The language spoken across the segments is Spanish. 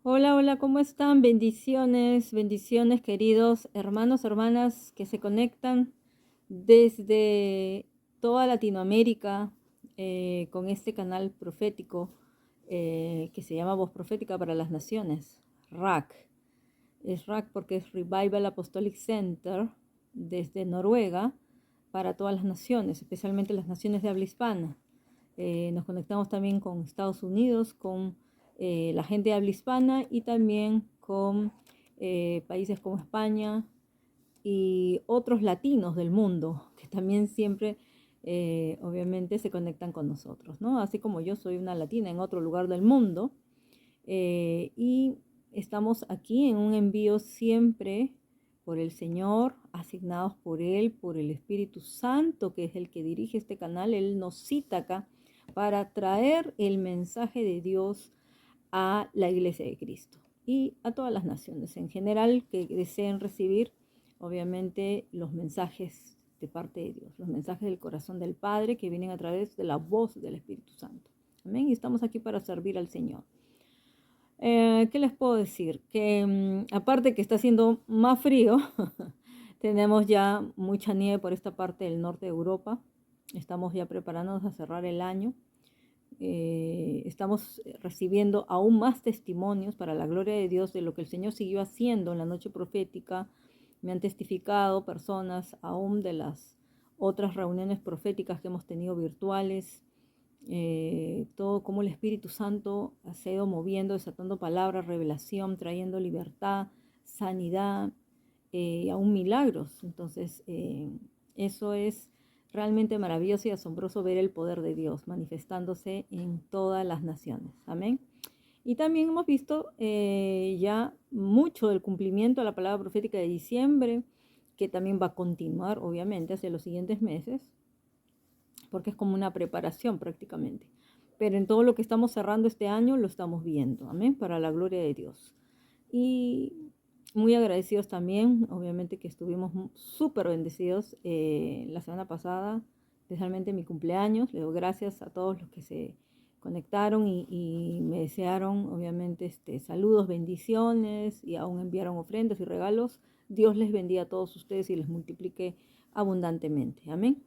Hola, hola, ¿cómo están? Bendiciones, bendiciones, queridos hermanos, hermanas que se conectan desde toda Latinoamérica con este canal profético que se llama Voz Profética para las Naciones, RAC. Es RAC porque es Revival Apostolic Center desde Noruega para todas las naciones, especialmente las naciones de habla hispana. Nos conectamos también con Estados Unidos, con la gente de habla hispana y también con países como España y otros latinos del mundo que también siempre, obviamente, se conectan con nosotros, ¿no? Así como yo soy una latina en otro lugar del mundo y estamos aquí en un envío siempre por el Señor, asignados por Él, por el Espíritu Santo, que es el que dirige este canal. Él nos cita acá para traer el mensaje de Dios a la Iglesia de Cristo y a todas las naciones en general que deseen recibir, obviamente, los mensajes de parte de Dios, los mensajes del corazón del Padre que vienen a través de la voz del Espíritu Santo. Amén. Y estamos aquí para servir al Señor. ¿Qué les puedo decir? Que aparte que está haciendo más frío, tenemos ya mucha nieve por esta parte del norte de Europa. Estamos ya preparándonos a cerrar el año. Estamos recibiendo aún más testimonios para la gloria de Dios de lo que el Señor siguió haciendo en la noche profética. Me han testificado personas aún de las otras reuniones proféticas que hemos tenido virtuales, todo como el Espíritu Santo se ha ido moviendo, desatando palabras, revelación, trayendo libertad, sanidad, aún milagros. Entonces, eso es realmente maravilloso y asombroso ver el poder de Dios manifestándose en todas las naciones. Amén. Y también hemos visto ya mucho del cumplimiento de la palabra profética de diciembre, que también va a continuar, obviamente, hacia los siguientes meses, porque es como una preparación prácticamente. Pero en todo lo que estamos cerrando este año lo estamos viendo, amén, para la gloria de Dios. Y muy agradecidos también, obviamente que estuvimos súper bendecidos la semana pasada, especialmente mi cumpleaños. Le doy gracias a todos los que se conectaron y me desearon, obviamente, saludos, bendiciones y aún enviaron ofrendas y regalos. Dios les bendiga a todos ustedes y les multiplique abundantemente. Amén.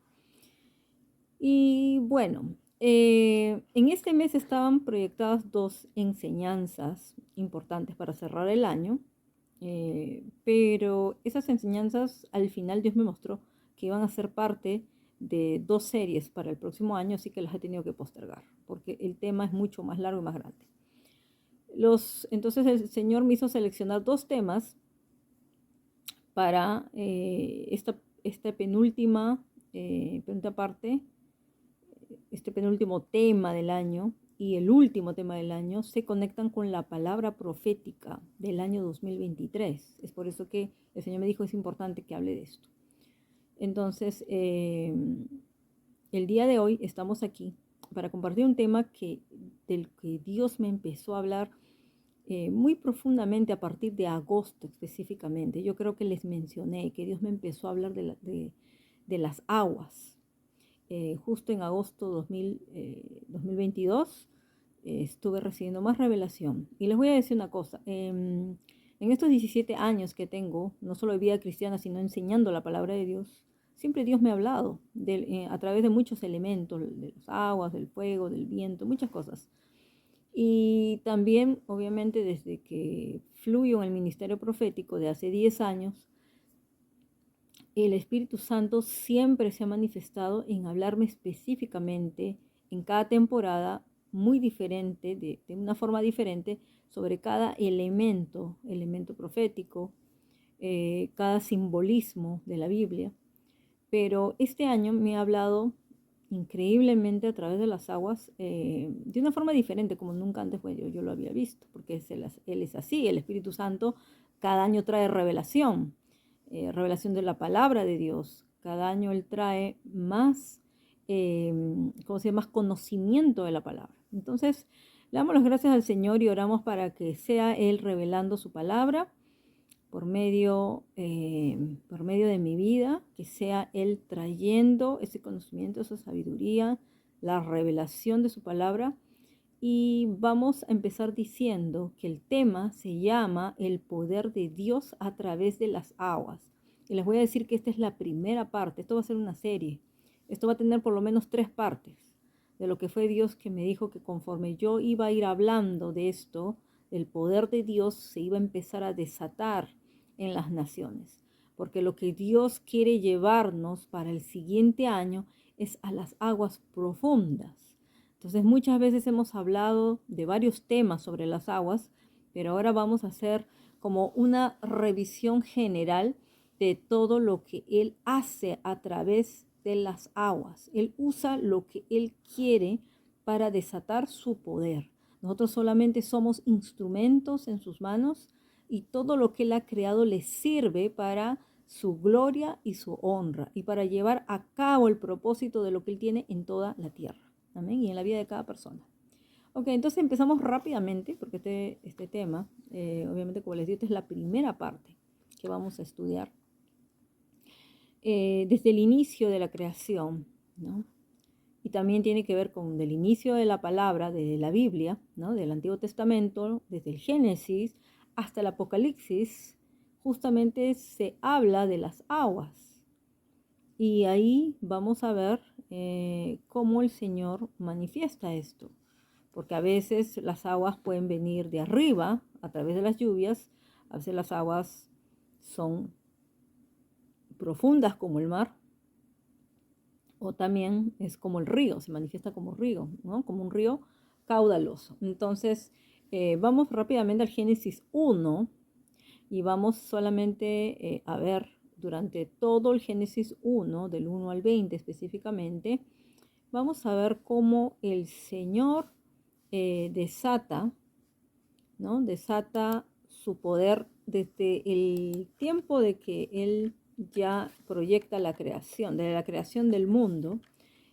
Y bueno, en este mes estaban proyectadas dos enseñanzas importantes para cerrar el año, pero esas enseñanzas al final Dios me mostró que iban a ser parte de dos series para el próximo año, así que las he tenido que postergar, porque el tema es mucho más largo y más grande. Entonces el Señor me hizo seleccionar dos temas para esta penúltima parte, este penúltimo tema del año y el último tema del año se conectan con la palabra profética del año 2023. Es por eso que el Señor me dijo, es importante que hable de esto. Entonces, el día de hoy estamos aquí para compartir un tema del que Dios me empezó a hablar muy profundamente a partir de agosto específicamente. Yo creo que les mencioné que Dios me empezó a hablar de las aguas. Justo en agosto 2022 estuve recibiendo más revelación. Y les voy a decir una cosa, en estos 17 años que tengo, no solo de vida cristiana, sino enseñando la palabra de Dios, siempre Dios me ha hablado a través de muchos elementos, de las aguas, del fuego, del viento, muchas cosas. Y también, obviamente, desde que fluyo en el ministerio profético de hace 10 años, el Espíritu Santo siempre se ha manifestado en hablarme específicamente en cada temporada muy diferente, de una forma diferente, sobre cada elemento profético, cada simbolismo de la Biblia. Pero este año me ha hablado increíblemente a través de las aguas, de una forma diferente, como nunca antes yo lo había visto, porque Él es así, el Espíritu Santo cada año trae revelación, revelación de la palabra de Dios. Cada año Él trae más, ¿cómo se llama? Más conocimiento de la palabra. Entonces, le damos las gracias al Señor y oramos para que sea Él revelando su palabra por medio de mi vida, que sea Él trayendo ese conocimiento, esa sabiduría, la revelación de su palabra Y vamos a empezar diciendo que el tema se llama el poder de Dios a través de las aguas. Y les voy a decir que esta es la primera parte. Esto va a ser una serie. Esto va a tener por lo menos 3 partes de lo que fue Dios que me dijo que conforme yo iba a ir hablando de esto, el poder de Dios se iba a empezar a desatar en las naciones. Porque lo que Dios quiere llevarnos para el siguiente año es a las aguas profundas. Entonces muchas veces hemos hablado de varios temas sobre las aguas, pero ahora vamos a hacer como una revisión general de todo lo que Él hace a través de las aguas. Él usa lo que Él quiere para desatar su poder. Nosotros solamente somos instrumentos en sus manos y todo lo que Él ha creado le sirve para su gloria y su honra y para llevar a cabo el propósito de lo que Él tiene en toda la tierra. Amén. Y en la vida de cada persona. Ok, entonces empezamos rápidamente porque este tema, obviamente como les digo, esta es la primera parte que vamos a estudiar. Desde el inicio de la creación, ¿no? Y también tiene que ver con el inicio de la palabra, de la Biblia, ¿no? Del Antiguo Testamento, desde el Génesis hasta el Apocalipsis, justamente se habla de las aguas. Y ahí vamos a ver cómo el Señor manifiesta esto. Porque a veces las aguas pueden venir de arriba, a través de las lluvias. A veces las aguas son profundas como el mar. O también es como el río, se manifiesta como río, ¿no? Como un río caudaloso. Entonces, vamos rápidamente al Génesis 1 y vamos solamente a ver durante todo el Génesis 1, del 1 al 20 específicamente, vamos a ver cómo el Señor desata, ¿no? Desata su poder desde el tiempo de que Él ya proyecta la creación, de la creación del mundo.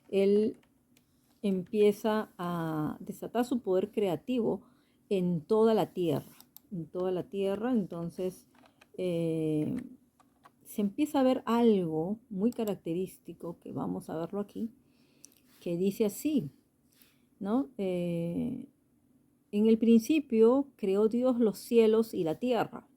Él empieza a desatar su poder creativo en toda la tierra, entonces se empieza a ver algo muy característico, que vamos a verlo aquí, que dice así, ¿no? En el principio creó Dios los cielos y la tierra.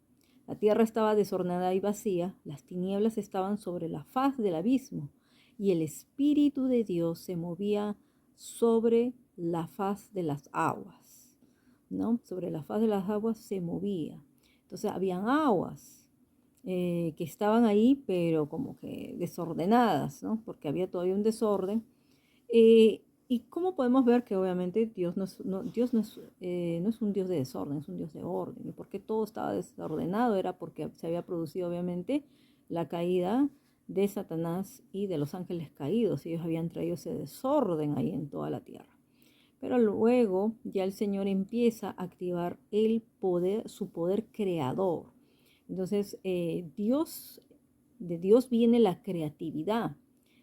La tierra estaba desordenada y vacía, las tinieblas estaban sobre la faz del abismo, y el Espíritu de Dios se movía sobre la faz de las aguas, ¿no? Sobre la faz de las aguas se movía. Entonces habían aguas que estaban ahí, pero como que desordenadas, ¿no? Porque había todavía un desorden. ¿Y cómo podemos ver que obviamente Dios no es, Dios no es un Dios de desorden, es un Dios de orden? ¿Y por qué todo estaba desordenado? Era porque se había producido obviamente la caída de Satanás y de los ángeles caídos. Ellos habían traído ese desorden ahí en toda la tierra. Pero luego ya el Señor empieza a activar el poder, su poder creador. Entonces, de Dios viene la creatividad.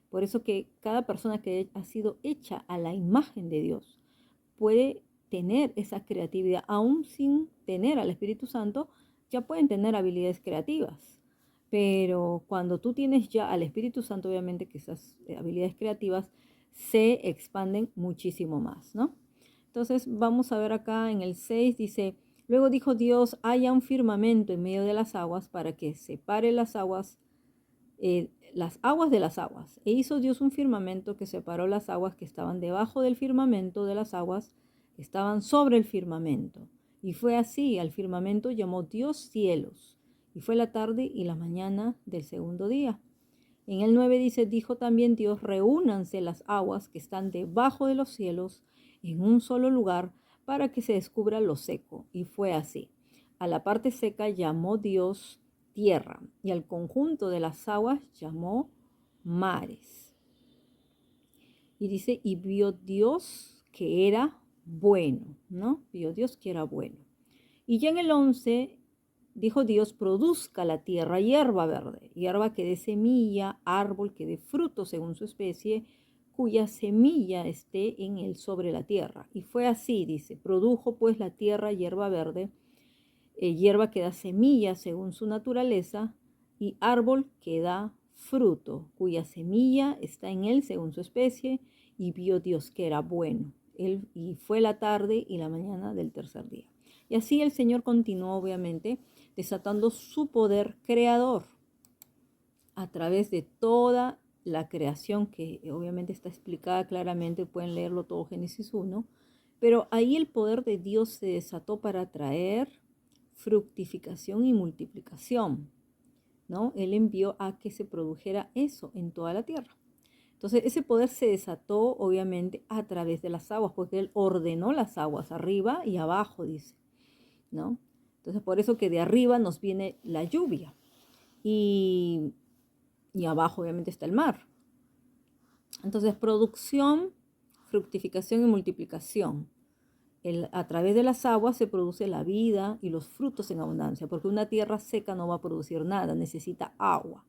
Por eso que cada persona que ha sido hecha a la imagen de Dios puede tener esa creatividad, aún sin tener al Espíritu Santo, ya pueden tener habilidades creativas. Pero cuando tú tienes ya al Espíritu Santo, obviamente que esas habilidades creativas se expanden muchísimo más, ¿no? Entonces vamos a ver acá en el 6, dice, luego dijo Dios, haya un firmamento en medio de las aguas para que separe las aguas de las aguas. E hizo Dios un firmamento que separó las aguas que estaban debajo del firmamento de las aguas que estaban sobre el firmamento. Y fue así, al firmamento llamó Dios cielos. Y fue la tarde y la mañana del segundo día. En el 9 dice, dijo también Dios, reúnanse las aguas que están debajo de los cielos en un solo lugar para que se descubra lo seco. Y fue así. A la parte seca llamó Dios tierra y al conjunto de las aguas llamó mares. Y dice, y vio Dios que era bueno, ¿no? Vio Dios que era bueno. Y ya en el 11 dijo Dios, produzca la tierra hierba verde, hierba que dé semilla, árbol que dé fruto según su especie, cuya semilla esté en él sobre la tierra. Y fue así, dice, produjo pues la tierra hierba verde, hierba que da semilla según su naturaleza, y árbol que da fruto, cuya semilla está en él según su especie, y vio Dios que era bueno. Y fue la tarde y la mañana del tercer día. Y así el Señor continuó, obviamente, desatando su poder creador a través de toda la creación, que obviamente está explicada claramente, pueden leerlo todo Génesis 1, pero ahí el poder de Dios se desató para traer fructificación y multiplicación, ¿no? Él envió a que se produjera eso en toda la tierra. Entonces ese poder se desató obviamente a través de las aguas, porque Él ordenó las aguas arriba y abajo, dice, ¿no? Entonces por eso que de arriba nos viene la lluvia y, y abajo obviamente está el mar. Entonces producción, fructificación y multiplicación. A través de las aguas se produce la vida y los frutos en abundancia, porque una tierra seca no va a producir nada, necesita agua.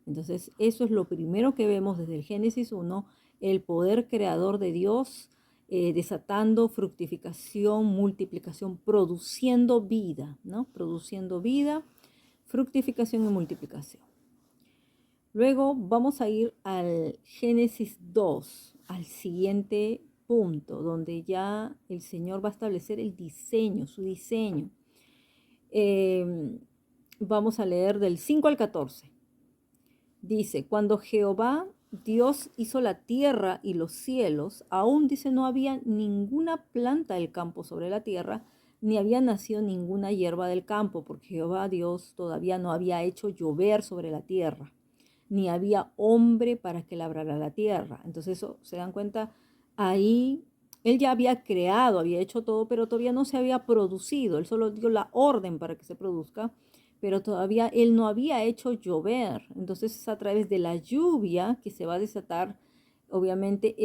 Entonces, eso es lo primero que vemos desde el Génesis 1, el poder creador de Dios desatando fructificación, multiplicación, produciendo vida, ¿no? Produciendo vida, fructificación y multiplicación. Luego vamos a ir al Génesis 2, al siguiente punto, donde ya el Señor va a establecer el diseño, su diseño. Vamos a leer del 5 al 14. Dice, cuando Jehová Dios hizo la tierra y los cielos, aún dice no había ninguna planta del campo sobre la tierra, ni había nacido ninguna hierba del campo, porque Jehová Dios todavía no había hecho llover sobre la tierra, ni había hombre para que labrara la tierra. Entonces eso, se dan cuenta, ahí él ya había creado, había hecho todo, pero todavía no se había producido. Él solo dio la orden para que se produzca, pero todavía él no había hecho llover. Entonces es a través de la lluvia que se va a desatar, obviamente,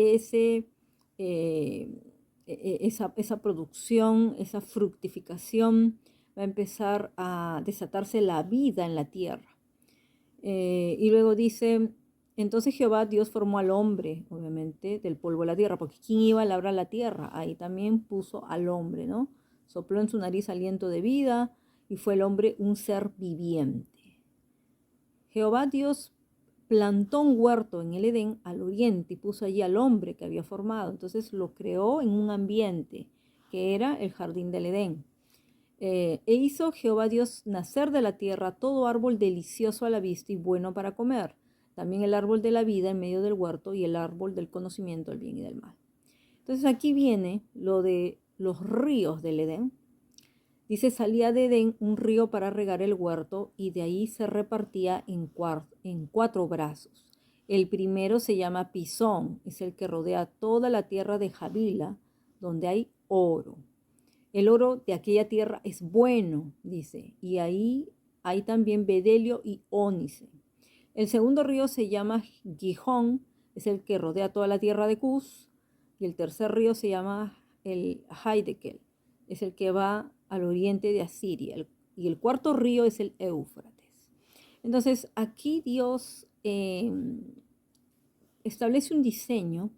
esa producción, esa fructificación, va a empezar a desatarse la vida en la tierra. Y luego dice, entonces Jehová Dios formó al hombre, obviamente, del polvo de la tierra, porque ¿quién iba a labrar la tierra? Ahí también puso al hombre, ¿no? Sopló en su nariz aliento de vida y fue el hombre un ser viviente. Jehová Dios plantó un huerto en el Edén al oriente y puso allí al hombre que había formado. Entonces lo creó en un ambiente que era el jardín del Edén. E hizo Jehová Dios nacer de la tierra todo árbol delicioso a la vista y bueno para comer, también el árbol de la vida en medio del huerto y el árbol del conocimiento del bien y del mal. Entonces aquí viene lo de los ríos del Edén. Dice, salía de Edén un río para regar el huerto y de ahí se repartía en 4 brazos. El primero se llama Pisón, es el que rodea toda la tierra de Javila, donde hay oro. El oro de aquella tierra es bueno, dice, y ahí hay también bedelio y ónice. El segundo río se llama Gihón, es el que rodea toda la tierra de Cus, y el tercer río se llama el Haidekel, es el que va al oriente de Asiria, y el cuarto río es el Éufrates. Entonces, aquí Dios establece un diseño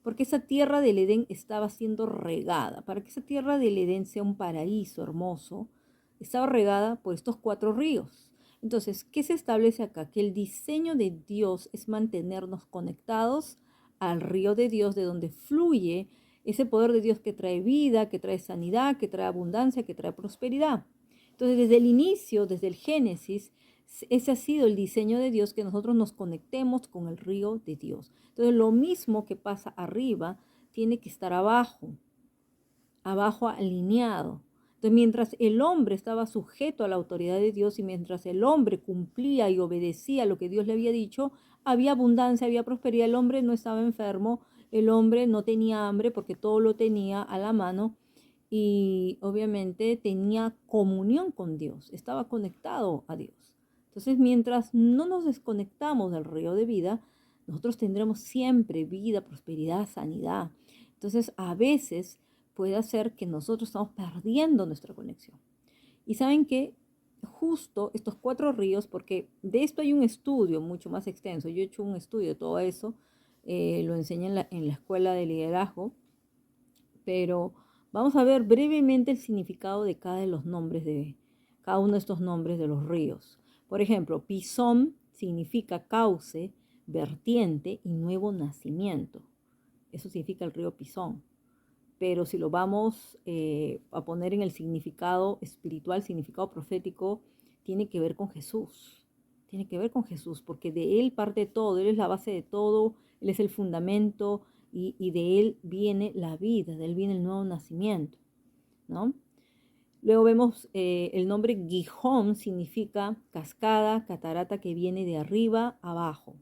porque esa tierra del Edén estaba siendo regada. Para que esa tierra del Edén sea un paraíso hermoso, estaba regada por estos 4 ríos. Entonces, ¿qué se establece acá? Que el diseño de Dios es mantenernos conectados al río de Dios, de donde fluye ese poder de Dios que trae vida, que trae sanidad, que trae abundancia, que trae prosperidad. Entonces, desde el inicio, desde el Génesis, ese ha sido el diseño de Dios, que nosotros nos conectemos con el río de Dios. Entonces, lo mismo que pasa arriba tiene que estar abajo, abajo alineado. Entonces, mientras el hombre estaba sujeto a la autoridad de Dios y mientras el hombre cumplía y obedecía lo que Dios le había dicho, había abundancia, había prosperidad. El hombre no estaba enfermo, el hombre no tenía hambre porque todo lo tenía a la mano y obviamente tenía comunión con Dios, estaba conectado a Dios. Entonces, mientras no nos desconectamos del río de vida, nosotros tendremos siempre vida, prosperidad, sanidad. Entonces, a veces puede hacer que nosotros estamos perdiendo nuestra conexión. Y saben que justo estos 4 ríos, porque de esto hay un estudio mucho más extenso, yo he hecho un estudio de todo eso, lo enseñé en la escuela de liderazgo, pero vamos a ver brevemente el significado de cada uno de estos nombres de los ríos. Por ejemplo, Pisón significa cauce, vertiente y nuevo nacimiento. Eso significa el río Pisón. pero si lo vamos a poner en el significado espiritual, significado profético, tiene que ver con Jesús. Tiene que ver con Jesús, porque de Él parte todo, Él es la base de todo, Él es el fundamento y de Él viene la vida, de Él viene el nuevo nacimiento, ¿no? Luego vemos el nombre Gijón significa cascada, catarata que viene de arriba abajo.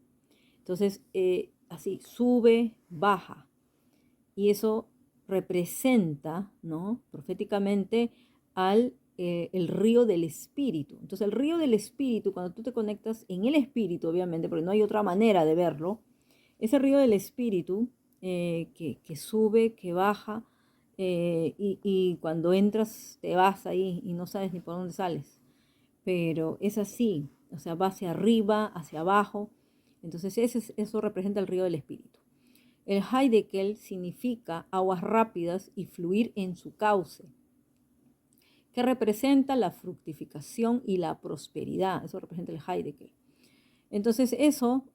Entonces, así, sube, baja. Y eso representa, ¿no? Proféticamente al el río del Espíritu. Entonces, el río del Espíritu, cuando tú te conectas en el Espíritu, obviamente, porque no hay otra manera de verlo, ese río del Espíritu que sube, que baja, y cuando entras te vas ahí y no sabes ni por dónde sales. Pero es así, o sea, va hacia arriba, hacia abajo. Entonces, eso representa el río del Espíritu. El Haidekel significa aguas rápidas y fluir en su cauce, que representa la fructificación y la prosperidad. Eso representa el Haidekel. Entonces, eso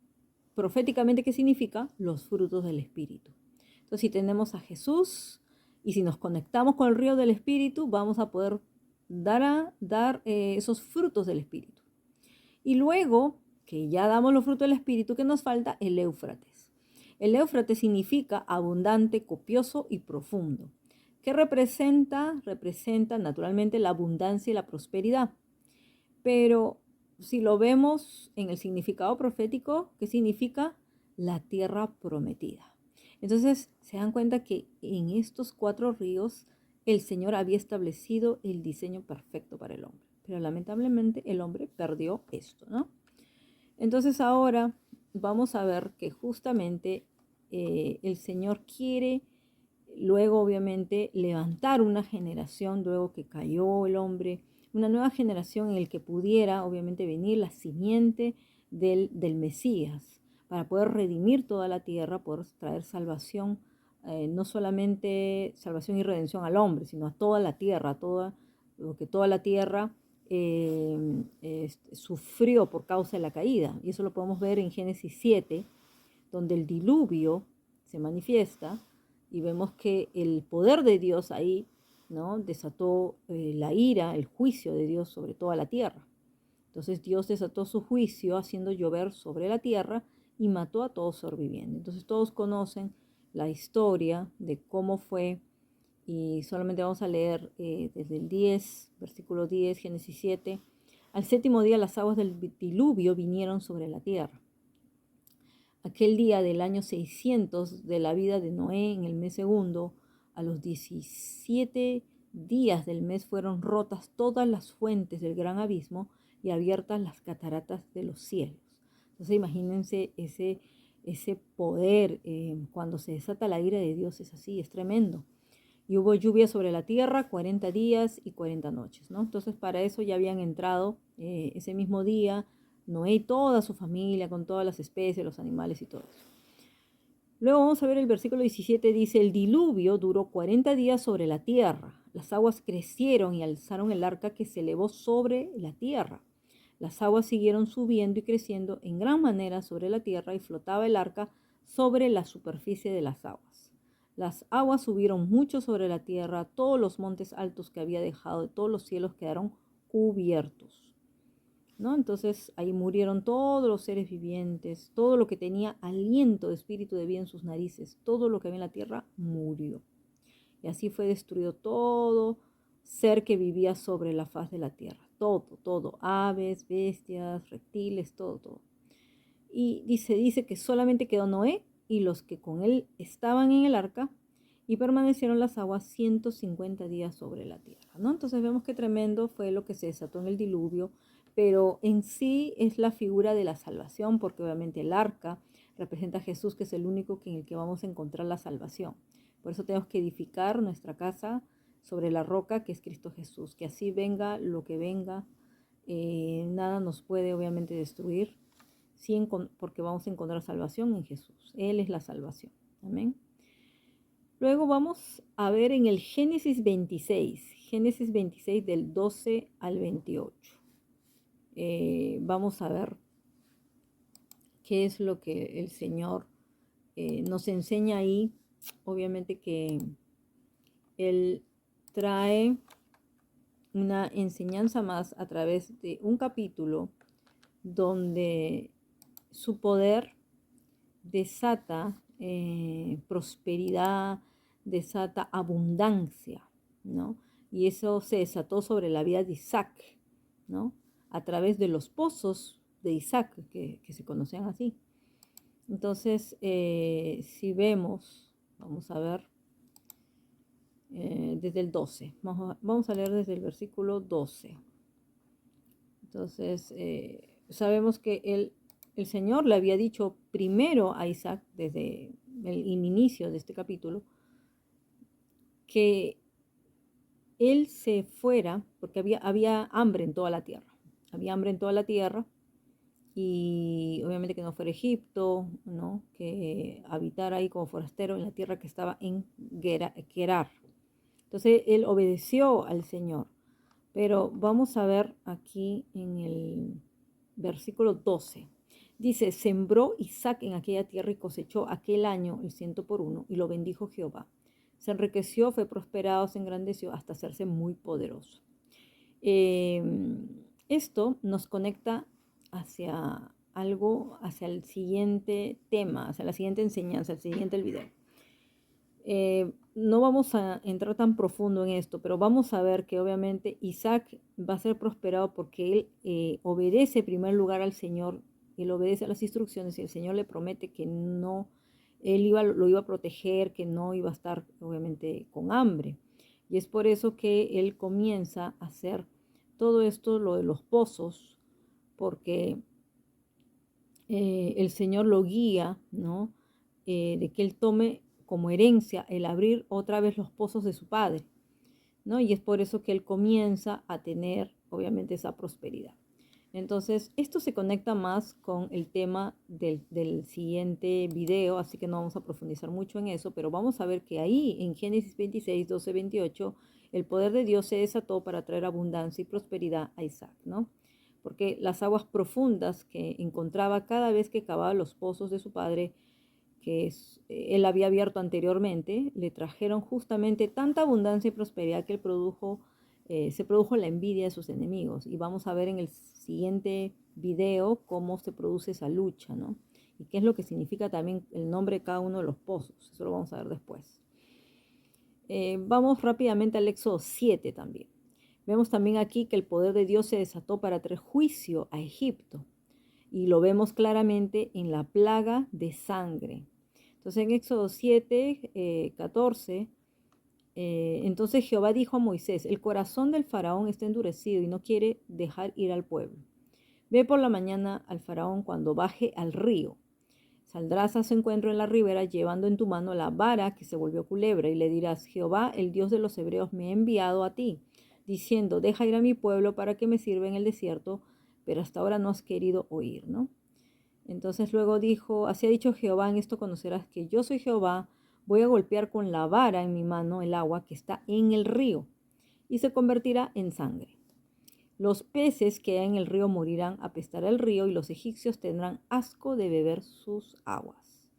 proféticamente, ¿qué significa? Los frutos del Espíritu. Entonces, si tenemos a Jesús y si nos conectamos con el río del Espíritu, vamos a poder dar esos frutos del Espíritu. Y luego que ya damos los frutos del Espíritu, ¿qué nos falta? El Éufrates. El Éufrates significa abundante, copioso y profundo. ¿Qué representa? Representa naturalmente la abundancia y la prosperidad. Pero si lo vemos en el significado profético, ¿qué significa? La tierra prometida. Entonces, se dan cuenta que en estos 4 ríos el Señor había establecido el diseño perfecto para el hombre. Pero lamentablemente el hombre perdió esto, ¿no? Entonces ahora vamos a ver que justamente el Señor quiere luego obviamente levantar una generación, luego que cayó el hombre, una nueva generación en el que pudiera obviamente venir la simiente del Mesías para poder redimir toda la tierra, poder traer salvación, no solamente salvación y redención al hombre, sino a toda la tierra, porque toda la tierra sufrió por causa de la caída. Y eso lo podemos ver en Génesis 7, donde el diluvio se manifiesta y vemos que el poder de Dios ahí, ¿no? Desató la ira, el juicio de Dios sobre toda la tierra. Entonces Dios desató su juicio haciendo llover sobre la tierra y mató a todo ser viviente. Entonces todos conocen la historia de cómo fue, y solamente vamos a leer desde el 10, versículo 10, Génesis 7. Al 7º día las aguas del diluvio vinieron sobre la tierra. Aquel día del año 600 de la vida de Noé, en el mes segundo, a los 17 días del mes fueron rotas todas las fuentes del gran abismo y abiertas las cataratas de los cielos. Entonces imagínense ese poder cuando se desata la ira de Dios, es así, es tremendo. Y hubo lluvia sobre la tierra 40 días y 40 noches, ¿no? Entonces para eso ya habían entrado ese mismo día Noé y toda su familia, con todas las especies, los animales y todo eso. Luego vamos a ver el versículo 17, dice, el diluvio duró 40 días sobre la tierra. Las aguas crecieron y alzaron el arca que se elevó sobre la tierra. Las aguas siguieron subiendo y creciendo en gran manera sobre la tierra y flotaba el arca sobre la superficie de las aguas. Las aguas subieron mucho sobre la tierra, todos los montes altos que había dejado de todos los cielos quedaron cubiertos, ¿no? Entonces ahí murieron todos los seres vivientes, todo lo que tenía aliento de espíritu de vida en sus narices, todo lo que había en la tierra murió. Y así fue destruido todo ser que vivía sobre la faz de la tierra, todo, aves, bestias, reptiles, todo. Y dice que solamente quedó Noé y los que con él estaban en el arca, y permanecieron las aguas 150 días sobre la tierra, ¿no? Entonces vemos que tremendo fue lo que se desató en el diluvio, pero en sí es la figura de la salvación, porque obviamente el arca representa a Jesús, que es el único en el que vamos a encontrar la salvación. Por eso tenemos que edificar nuestra casa sobre la roca que es Cristo Jesús, que así venga lo que venga, nada nos puede obviamente destruir, porque vamos a encontrar salvación en Jesús. Él es la salvación. Amén. Luego vamos a ver en el Génesis 26 del 12 al 28. Vamos a ver qué es lo que el Señor nos enseña ahí. Obviamente que él trae una enseñanza más a través de un capítulo donde su poder desata prosperidad, desata abundancia, ¿no? Y eso se desató sobre la vida de Isaac, ¿no? A través de los pozos de Isaac, que se conocían así. Entonces, si vemos, vamos a ver, desde el 12, vamos a leer desde el versículo 12. Entonces, sabemos que el Señor le había dicho primero a Isaac, desde el inicio de este capítulo, que él se fuera, porque había hambre en toda la tierra. Había hambre en toda la tierra, y obviamente que no fuera Egipto, ¿no? Que habitara ahí como forastero en la tierra que estaba en Gerar. Entonces él obedeció al Señor. Pero vamos a ver aquí en el versículo 12. Dice, sembró Isaac en aquella tierra y cosechó aquel año el 100 por 1 y lo bendijo Jehová. Se enriqueció, fue prosperado, se engrandeció hasta hacerse muy poderoso. Esto nos conecta hacia algo, hacia el siguiente tema, hacia la siguiente enseñanza, el siguiente video. No vamos a entrar tan profundo en esto, pero vamos a ver que obviamente Isaac va a ser prosperado porque él obedece en primer lugar al Señor, él obedece a las instrucciones y el Señor le promete que no, lo iba a proteger, que no iba a estar obviamente con hambre. Y es por eso que él comienza a hacer todo esto, lo de los pozos, porque el Señor lo guía, ¿no? De que él tome como herencia el abrir otra vez los pozos de su padre, ¿no? Y es por eso que él comienza a tener, obviamente, esa prosperidad. Entonces, esto se conecta más con el tema del siguiente video, así que no vamos a profundizar mucho en eso, pero vamos a ver que ahí en Génesis 26, 12, 28, el poder de Dios se desató para traer abundancia y prosperidad a Isaac, ¿no? Porque las aguas profundas que encontraba cada vez que cavaba los pozos de su padre, él había abierto anteriormente, le trajeron justamente tanta abundancia y prosperidad que se produjo la envidia de sus enemigos. Y vamos a ver en el siguiente video cómo se produce esa lucha, ¿no? Y qué es lo que significa también el nombre de cada uno de los pozos. Eso lo vamos a ver después. Vamos rápidamente al Éxodo 7 también. Vemos también aquí que el poder de Dios se desató para traer juicio a Egipto. Y lo vemos claramente en la plaga de sangre. Entonces en Éxodo 7, 14, entonces Jehová dijo a Moisés, el corazón del faraón está endurecido y no quiere dejar ir al pueblo. Ve por la mañana al faraón cuando baje al río. Saldrás a su encuentro en la ribera llevando en tu mano la vara que se volvió culebra y le dirás, Jehová, el Dios de los hebreos, me ha enviado a ti, diciendo, deja ir a mi pueblo para que me sirva en el desierto, pero hasta ahora no has querido oír, ¿no? Entonces luego dijo, así ha dicho Jehová, en esto conocerás que yo soy Jehová, voy a golpear con la vara en mi mano el agua que está en el río, y se convertirá en sangre. Los peces que hay en el río morirán, apestará el río, y los egipcios tendrán asco de beber sus aguas.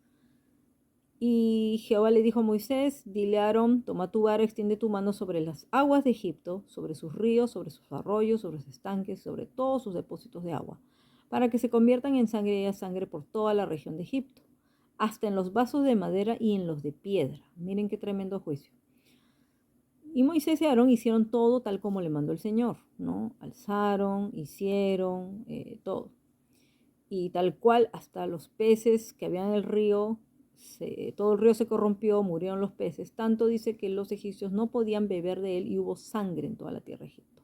Y Jehová le dijo a Moisés, dile a Aarón, toma tu vara, extiende tu mano sobre las aguas de Egipto, sobre sus ríos, sobre sus arroyos, sobre sus estanques, sobre todos sus depósitos de agua, para que se conviertan en sangre y haya sangre por toda la región de Egipto, hasta en los vasos de madera y en los de piedra. Miren qué tremendo juicio. Y Moisés y Aarón hicieron todo tal como le mandó el Señor, ¿no? Alzaron, hicieron, todo. Y tal cual, hasta los peces que había en el río, todo el río se corrompió, murieron los peces. Tanto dice que los egipcios no podían beber de él y hubo sangre en toda la tierra de Egipto.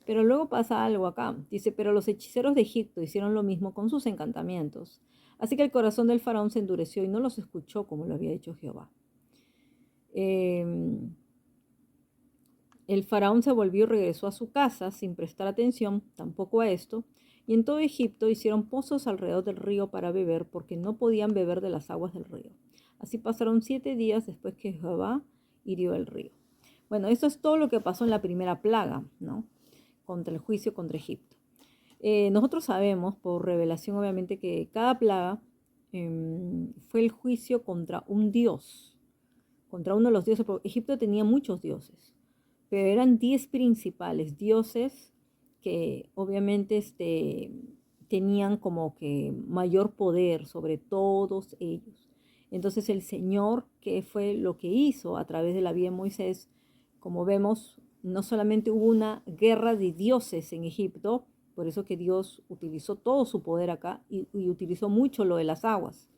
Pero luego pasa algo acá. Dice, pero los hechiceros de Egipto hicieron lo mismo con sus encantamientos. Así que el corazón del faraón se endureció y no los escuchó como lo había dicho Jehová. El faraón se volvió y regresó a su casa sin prestar atención tampoco a esto. Y en todo Egipto hicieron pozos alrededor del río para beber, porque no podían beber de las aguas del río. Así pasaron 7 días después que Jehová hirió el río. Bueno, esto es todo lo que pasó en la primera plaga, ¿no? Contra el juicio contra Egipto. Nosotros sabemos por revelación obviamente que cada plaga fue el juicio contra un dios, contra uno de los dioses, porque Egipto tenía muchos dioses, pero eran 10 principales dioses que obviamente tenían como que mayor poder sobre todos ellos. Entonces el Señor, ¿qué fue lo que hizo a través de la vida de Moisés? Como vemos, no solamente hubo una guerra de dioses en Egipto, por eso que Dios utilizó todo su poder acá y utilizó mucho lo de las aguas,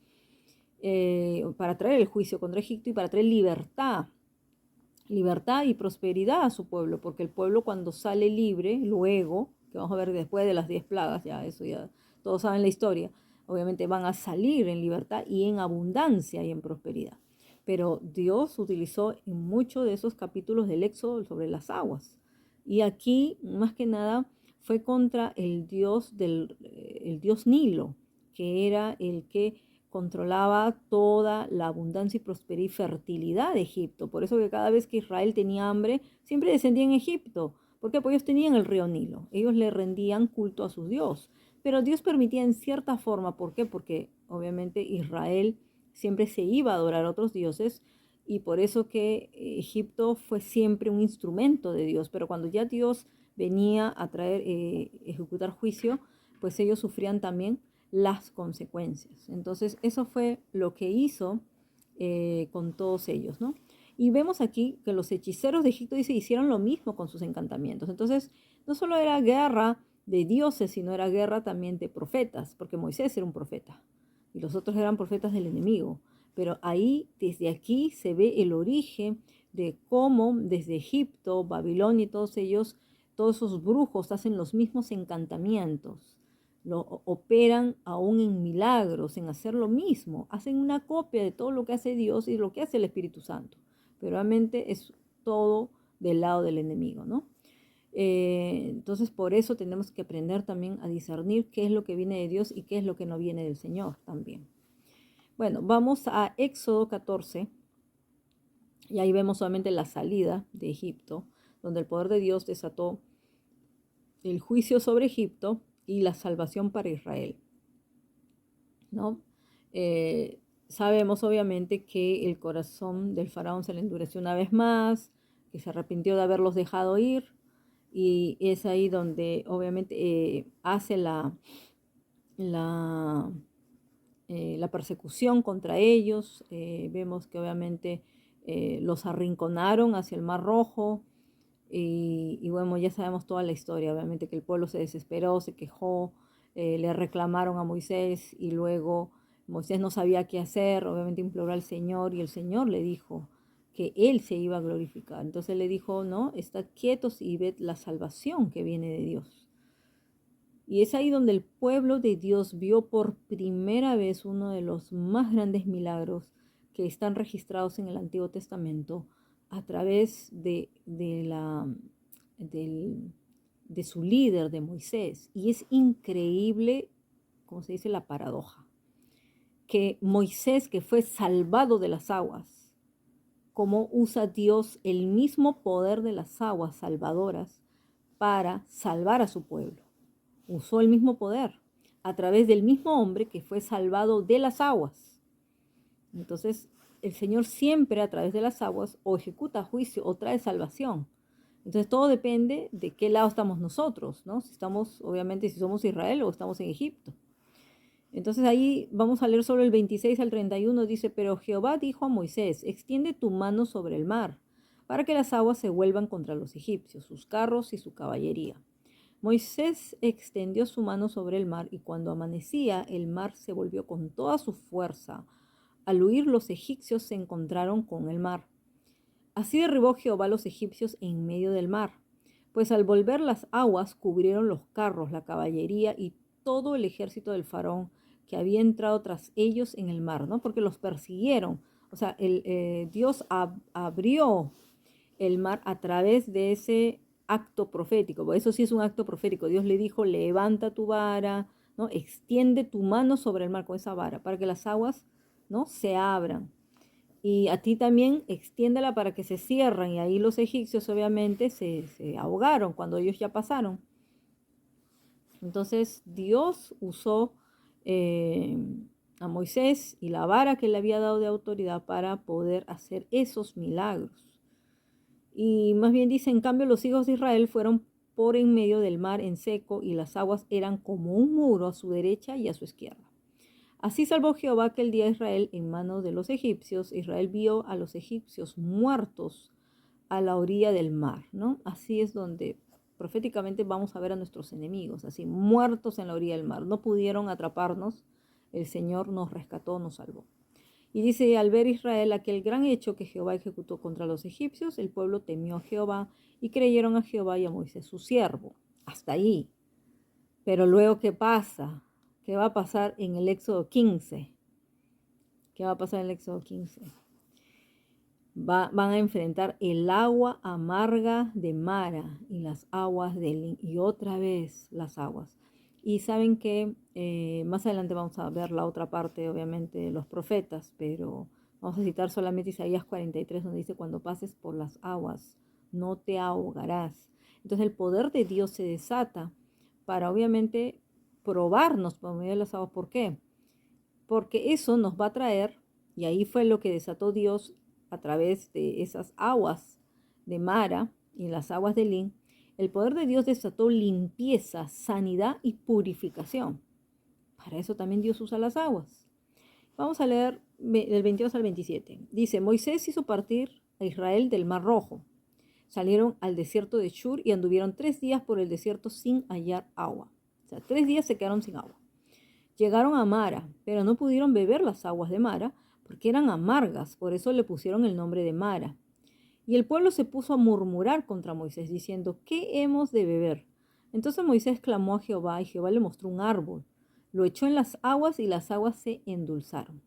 para traer el juicio contra Egipto y para traer libertad y prosperidad a su pueblo, porque el pueblo cuando sale libre, luego, que vamos a ver después de las 10 plagas, ya eso ya todos saben la historia, obviamente van a salir en libertad y en abundancia y en prosperidad. Pero Dios utilizó en muchos de esos capítulos del Éxodo sobre las aguas. Y aquí, más que nada, fue contra el dios el dios Nilo, que era el que controlaba toda la abundancia y prosperidad y fertilidad de Egipto. Por eso que cada vez que Israel tenía hambre, siempre descendía en Egipto. ¿Por qué? Porque ellos tenían el río Nilo. Ellos le rendían culto a su Dios. Pero Dios permitía en cierta forma. ¿Por qué? Porque obviamente Israel siempre se iba a adorar a otros dioses y por eso que Egipto fue siempre un instrumento de Dios. Pero cuando ya Dios venía a traer, ejecutar juicio, pues ellos sufrían también las consecuencias. Entonces, eso fue lo que hizo con todos ellos, ¿no? Y vemos aquí que los hechiceros de Egipto, dice, hicieron lo mismo con sus encantamientos. Entonces, no solo era guerra de dioses, sino era guerra también de profetas, porque Moisés era un profeta y los otros eran profetas del enemigo. Pero ahí, desde aquí, se ve el origen de cómo desde Egipto, Babilonia y todos ellos, todos esos brujos hacen los mismos encantamientos, lo operan aún en milagros, en hacer lo mismo, hacen una copia de todo lo que hace Dios y lo que hace el Espíritu Santo, pero realmente es todo del lado del enemigo, ¿no? Entonces por eso tenemos que aprender también a discernir qué es lo que viene de Dios y qué es lo que no viene del Señor también. Bueno, vamos a Éxodo 14 y ahí vemos solamente la salida de Egipto, donde el poder de Dios desató el juicio sobre Egipto y la salvación para Israel, ¿no? Sabemos obviamente que el corazón del faraón se le endureció una vez más, que se arrepintió de haberlos dejado ir, y es ahí donde obviamente hace la, la persecución contra ellos. Vemos que obviamente los arrinconaron hacia el Mar Rojo, y bueno, ya sabemos toda la historia, obviamente que el pueblo se desesperó, se quejó, le reclamaron a Moisés y luego Moisés no sabía qué hacer, obviamente imploró al Señor y el Señor le dijo que Él se iba a glorificar. Entonces le dijo, no, estad quietos y ved la salvación que viene de Dios. Y es ahí donde el pueblo de Dios vio por primera vez uno de los más grandes milagros que están registrados en el Antiguo Testamento a través de su líder, de Moisés. Y es increíble, como se dice, la paradoja, que Moisés, que fue salvado de las aguas, cómo usa Dios el mismo poder de las aguas salvadoras para salvar a su pueblo. Usó el mismo poder a través del mismo hombre que fue salvado de las aguas. Entonces, el Señor siempre a través de las aguas o ejecuta juicio o trae salvación. Entonces, todo depende de qué lado estamos nosotros, ¿no? Si estamos, obviamente, si somos Israel o estamos en Egipto. Entonces, ahí vamos a leer sobre el 26 al 31, dice, pero Jehová dijo a Moisés, extiende tu mano sobre el mar, para que las aguas se vuelvan contra los egipcios, sus carros y su caballería. Moisés extendió su mano sobre el mar y cuando amanecía el mar se volvió con toda su fuerza. Al huir los egipcios se encontraron con el mar. Así derribó Jehová a los egipcios en medio del mar, pues al volver las aguas cubrieron los carros, la caballería y todo el ejército del faraón que había entrado tras ellos en el mar, ¿no? Porque los persiguieron. O sea, Dios abrió el mar a través de ese acto profético, porque eso sí es un acto profético. Dios le dijo, levanta tu vara, ¿no? Extiende tu mano sobre el mar con esa vara para que las aguas, ¿no?, se abran. Y a ti también extiéndela para que se cierren. Y ahí los egipcios obviamente se ahogaron cuando ellos ya pasaron. Entonces Dios usó a Moisés y la vara que le había dado de autoridad para poder hacer esos milagros. Y más bien dice, en cambio los hijos de Israel fueron por en medio del mar en seco y las aguas eran como un muro a su derecha y a su izquierda. Así salvó Jehová aquel día a Israel en manos de los egipcios. Israel vio a los egipcios muertos a la orilla del mar, ¿no? Así es donde proféticamente vamos a ver a nuestros enemigos, así muertos en la orilla del mar. No pudieron atraparnos, el Señor nos rescató, nos salvó. Y dice, al ver Israel aquel gran hecho que Jehová ejecutó contra los egipcios, el pueblo temió a Jehová y creyeron a Jehová y a Moisés su siervo. Hasta ahí. Pero luego, ¿qué pasa? ¿Qué va a pasar en el Éxodo 15? ¿Qué va a pasar en el Éxodo 15? Van a enfrentar el agua amarga de Mara y las aguas de Elín, y otra vez las aguas. Y saben que más adelante vamos a ver la otra parte, obviamente, de los profetas, pero vamos a citar solamente Isaías 43, donde dice, cuando pases por las aguas, no te ahogarás. Entonces el poder de Dios se desata para, obviamente, probarnos por medio de las aguas. ¿Por qué? Porque eso nos va a traer, y ahí fue lo que desató Dios a través de esas aguas de Mara y las aguas de Elín. El poder de Dios desató limpieza, sanidad y purificación. Para eso también Dios usa las aguas. Vamos a leer del 22 al 27. Dice, Moisés hizo partir a Israel del Mar Rojo. Salieron al desierto de Shur y anduvieron 3 días por el desierto sin hallar agua. O sea, 3 días se quedaron sin agua. Llegaron a Mara, pero no pudieron beber las aguas de Mara porque eran amargas, por eso le pusieron el nombre de Mara. Y el pueblo se puso a murmurar contra Moisés, diciendo, ¿qué hemos de beber? Entonces Moisés clamó a Jehová, y Jehová le mostró un árbol. Lo echó en las aguas, y las aguas se endulzaron.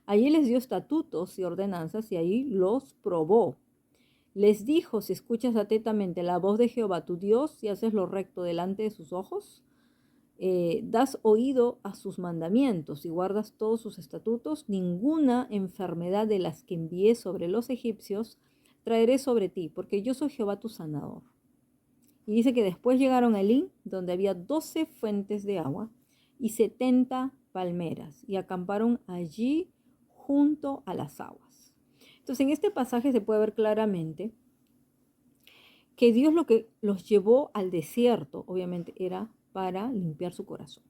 Allí les dio estatutos y ordenanzas, y ahí los probó. Les dijo, si escuchas atentamente la voz de Jehová tu Dios, y haces lo recto delante de sus ojos, das oído a sus mandamientos y guardas todos sus estatutos, ninguna enfermedad de las que envié sobre los egipcios traeré sobre ti, porque yo soy Jehová tu sanador. Y dice que después llegaron a Elín, donde había 12 fuentes de agua y 70 palmeras, y acamparon allí junto a las aguas. Entonces, en este pasaje se puede ver claramente que Dios lo que los llevó al desierto, obviamente, era para limpiar su corazón.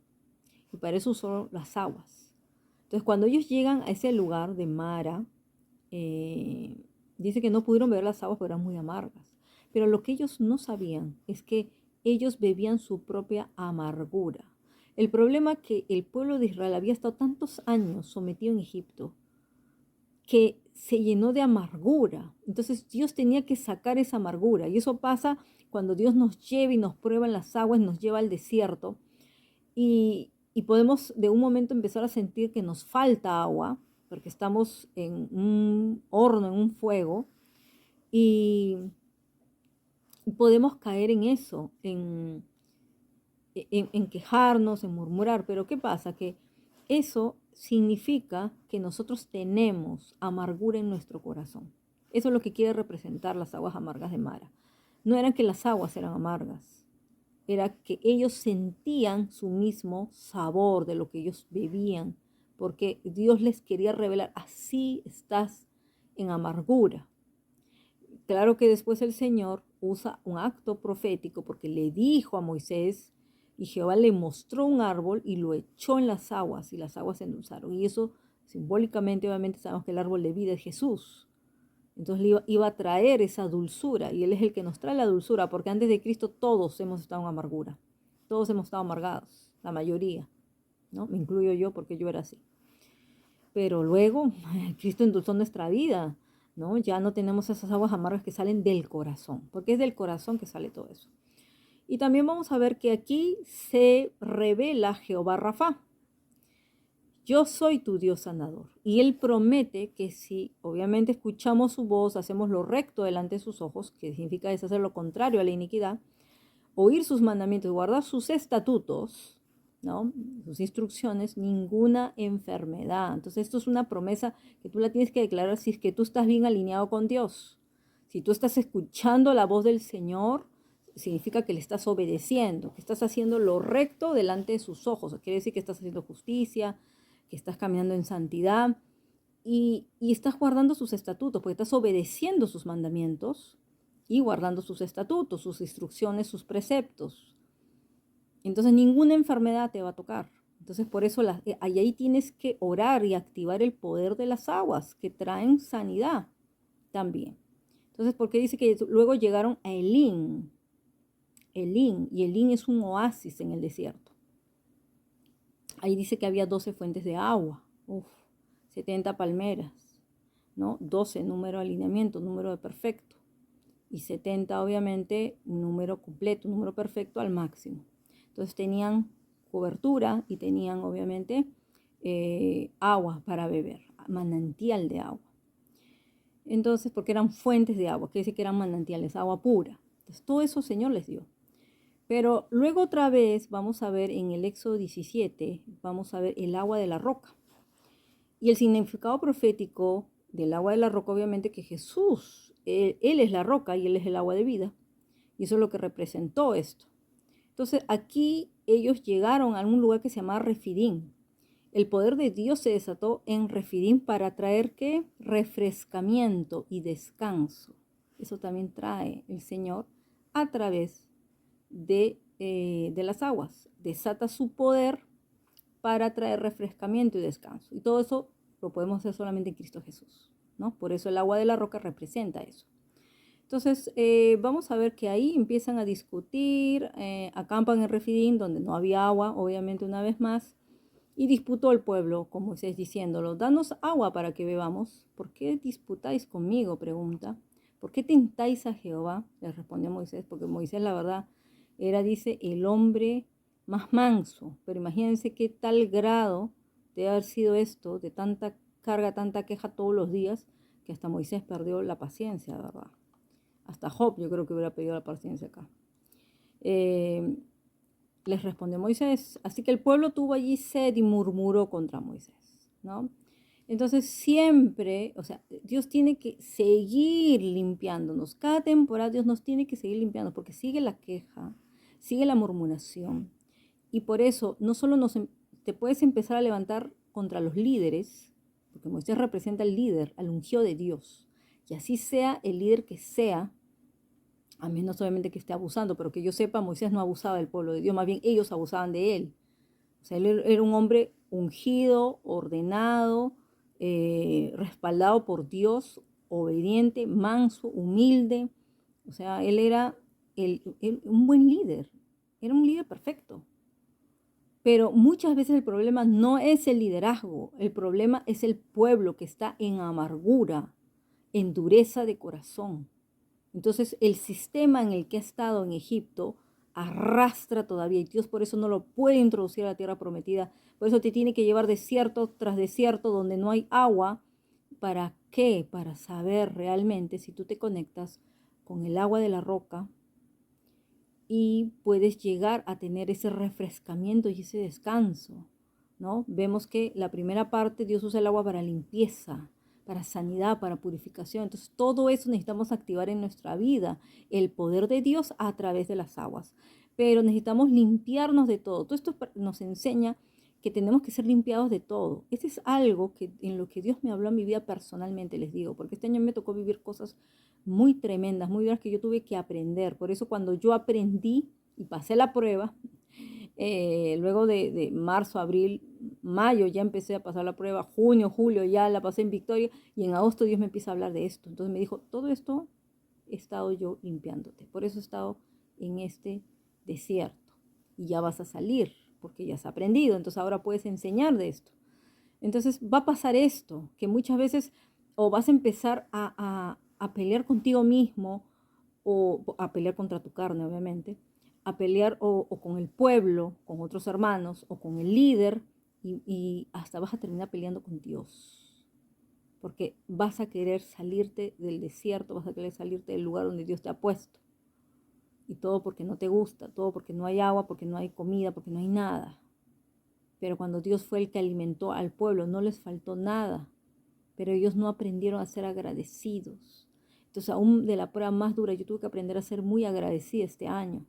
Y para eso usó las aguas. Entonces, cuando ellos llegan a ese lugar de Mara, dice que no pudieron beber las aguas porque eran muy amargas. Pero lo que ellos no sabían es que ellos bebían su propia amargura. El problema es que el pueblo de Israel había estado tantos años sometido en Egipto que se llenó de amargura. Entonces Dios tenía que sacar esa amargura. Y eso pasa cuando Dios nos lleva y nos prueba en las aguas, nos lleva al desierto. Y podemos de un momento empezar a sentir que nos falta agua, porque estamos en un horno, en un fuego. Y podemos caer en eso, en quejarnos, en murmurar. Pero ¿qué pasa? Que eso significa que nosotros tenemos amargura en nuestro corazón. Eso es lo que quiere representar las aguas amargas de Mara. No era que las aguas eran amargas, era que ellos sentían su mismo sabor de lo que ellos bebían, porque Dios les quería revelar, así estás en amargura. Claro que después el Señor usa un acto profético porque le dijo a Moisés, y Jehová le mostró un árbol y lo echó en las aguas y las aguas se endulzaron. Y eso simbólicamente, obviamente, sabemos que el árbol de vida es Jesús. Entonces iba a traer esa dulzura, y Él es el que nos trae la dulzura, porque antes de Cristo todos hemos estado en amargura. Todos hemos estado amargados, la mayoría, ¿no? Me incluyo yo porque yo era así. Pero luego Cristo endulzó nuestra vida, ¿no? Ya no tenemos esas aguas amargas que salen del corazón, porque es del corazón que sale todo eso. Y también vamos a ver que aquí se revela Jehová Rafa. Yo soy tu Dios sanador. Y Él promete que si obviamente escuchamos su voz, hacemos lo recto delante de sus ojos, que significa deshacer lo contrario a la iniquidad, oír sus mandamientos, guardar sus estatutos, ¿no? Sus instrucciones, ninguna enfermedad. Entonces esto es una promesa que tú la tienes que declarar si es que tú estás bien alineado con Dios. Si tú estás escuchando la voz del Señor, significa que le estás obedeciendo, que estás haciendo lo recto delante de sus ojos. Quiere decir que estás haciendo justicia, que estás caminando en santidad y estás guardando sus estatutos, porque estás obedeciendo sus mandamientos y guardando sus estatutos, sus instrucciones, sus preceptos. Entonces ninguna enfermedad te va a tocar. Entonces por eso ahí tienes que orar y activar el poder de las aguas que traen sanidad también. Entonces, ¿por qué dice que luego llegaron a Elín? Elín, y Elín es un oasis en el desierto. Ahí dice que había 12 fuentes de agua, 70 palmeras, ¿no? 12, número de alineamiento, número de perfecto. Y 70, obviamente, número completo, número perfecto al máximo. Entonces tenían cobertura y tenían, obviamente, agua para beber, manantial de agua. Entonces, porque eran fuentes de agua, que dice que eran manantiales, agua pura. Entonces, todo eso el Señor les dio. Pero luego otra vez vamos a ver en el Éxodo 17, vamos a ver el agua de la roca. Y el significado profético del agua de la roca, obviamente que Jesús, él es la roca y Él es el agua de vida. Y eso es lo que representó esto. Entonces aquí ellos llegaron a un lugar que se llama Refidim. El poder de Dios se desató en Refidim para traer ¿qué? Refrescamiento y descanso. Eso también trae el Señor a través de las aguas. Desata su poder para traer refrescamiento y descanso. Y todo eso lo podemos hacer solamente en Cristo Jesús, ¿no? Por eso el agua de la roca representa eso. Entonces, vamos a ver que ahí empiezan a discutir, acampan en Refidim, donde no había agua, obviamente una vez más, y disputó el pueblo con Moisés diciéndolo, danos agua para que bebamos. ¿Por qué disputáis conmigo? Pregunta. ¿Por qué tentáis a Jehová? Le respondió Moisés, porque Moisés la verdad era, dice, el hombre más manso. Pero imagínense qué tal grado de haber sido esto, de tanta carga, tanta queja todos los días, que hasta Moisés perdió la paciencia, ¿verdad? Hasta Job yo creo que hubiera pedido la paciencia acá. Les respondió Moisés. Así que el pueblo tuvo allí sed y murmuró contra Moisés, ¿no? Entonces siempre, o sea, Dios tiene que seguir limpiándonos. Cada temporada Dios nos tiene que seguir limpiando porque sigue la queja, sigue la murmuración. Y por eso no solo te puedes empezar a levantar contra los líderes, porque Moisés representa al líder, al ungido de Dios. Y así sea el líder que sea, a menos obviamente que esté abusando, pero que yo sepa, Moisés no abusaba del pueblo de Dios, más bien ellos abusaban de él. O sea, él era un hombre ungido, ordenado, respaldado por Dios, obediente, manso, humilde. O sea, él era un buen líder, era un líder perfecto. Pero muchas veces el problema no es el liderazgo, el problema es el pueblo que está en amargura, en dureza de corazón. Entonces el sistema en el que ha estado en Egipto arrastra todavía y Dios por eso no lo puede introducir a la tierra prometida. Por eso te tiene que llevar desierto tras desierto donde no hay agua. ¿Para qué? Para saber realmente si tú te conectas con el agua de la roca y puedes llegar a tener ese refrescamiento y ese descanso, ¿no? Vemos que la primera parte Dios usa el agua para limpieza, para sanidad, para purificación. Entonces todo eso necesitamos activar en nuestra vida, el poder de Dios a través de las aguas. Pero necesitamos limpiarnos de todo. Todo esto nos enseña que tenemos que ser limpiados de todo. Este es algo que en lo que Dios me habló en mi vida personalmente, les digo, porque este año me tocó vivir cosas muy tremendas, muy duras que yo tuve que aprender. Por eso cuando yo aprendí y pasé la prueba, luego de marzo, abril, mayo ya empecé a pasar la prueba, junio, julio ya la pasé en victoria y en agosto Dios me empieza a hablar de esto. Entonces me dijo, todo esto he estado yo limpiándote, por eso he estado en este desierto y ya vas a salir porque ya has aprendido, entonces ahora puedes enseñar de esto. Entonces va a pasar esto, que muchas veces o vas a empezar a pelear contigo mismo o a pelear contra tu carne, obviamente, a pelear o con el pueblo, con otros hermanos o con el líder y hasta vas a terminar peleando con Dios. Porque vas a querer salirte del desierto, vas a querer salirte del lugar donde Dios te ha puesto. Y todo porque no te gusta, todo porque no hay agua, porque no hay comida, porque no hay nada. Pero cuando Dios fue el que alimentó al pueblo, no les faltó nada. Pero ellos no aprendieron a ser agradecidos. Entonces, aún de la prueba más dura, yo tuve que aprender a ser muy agradecida este año.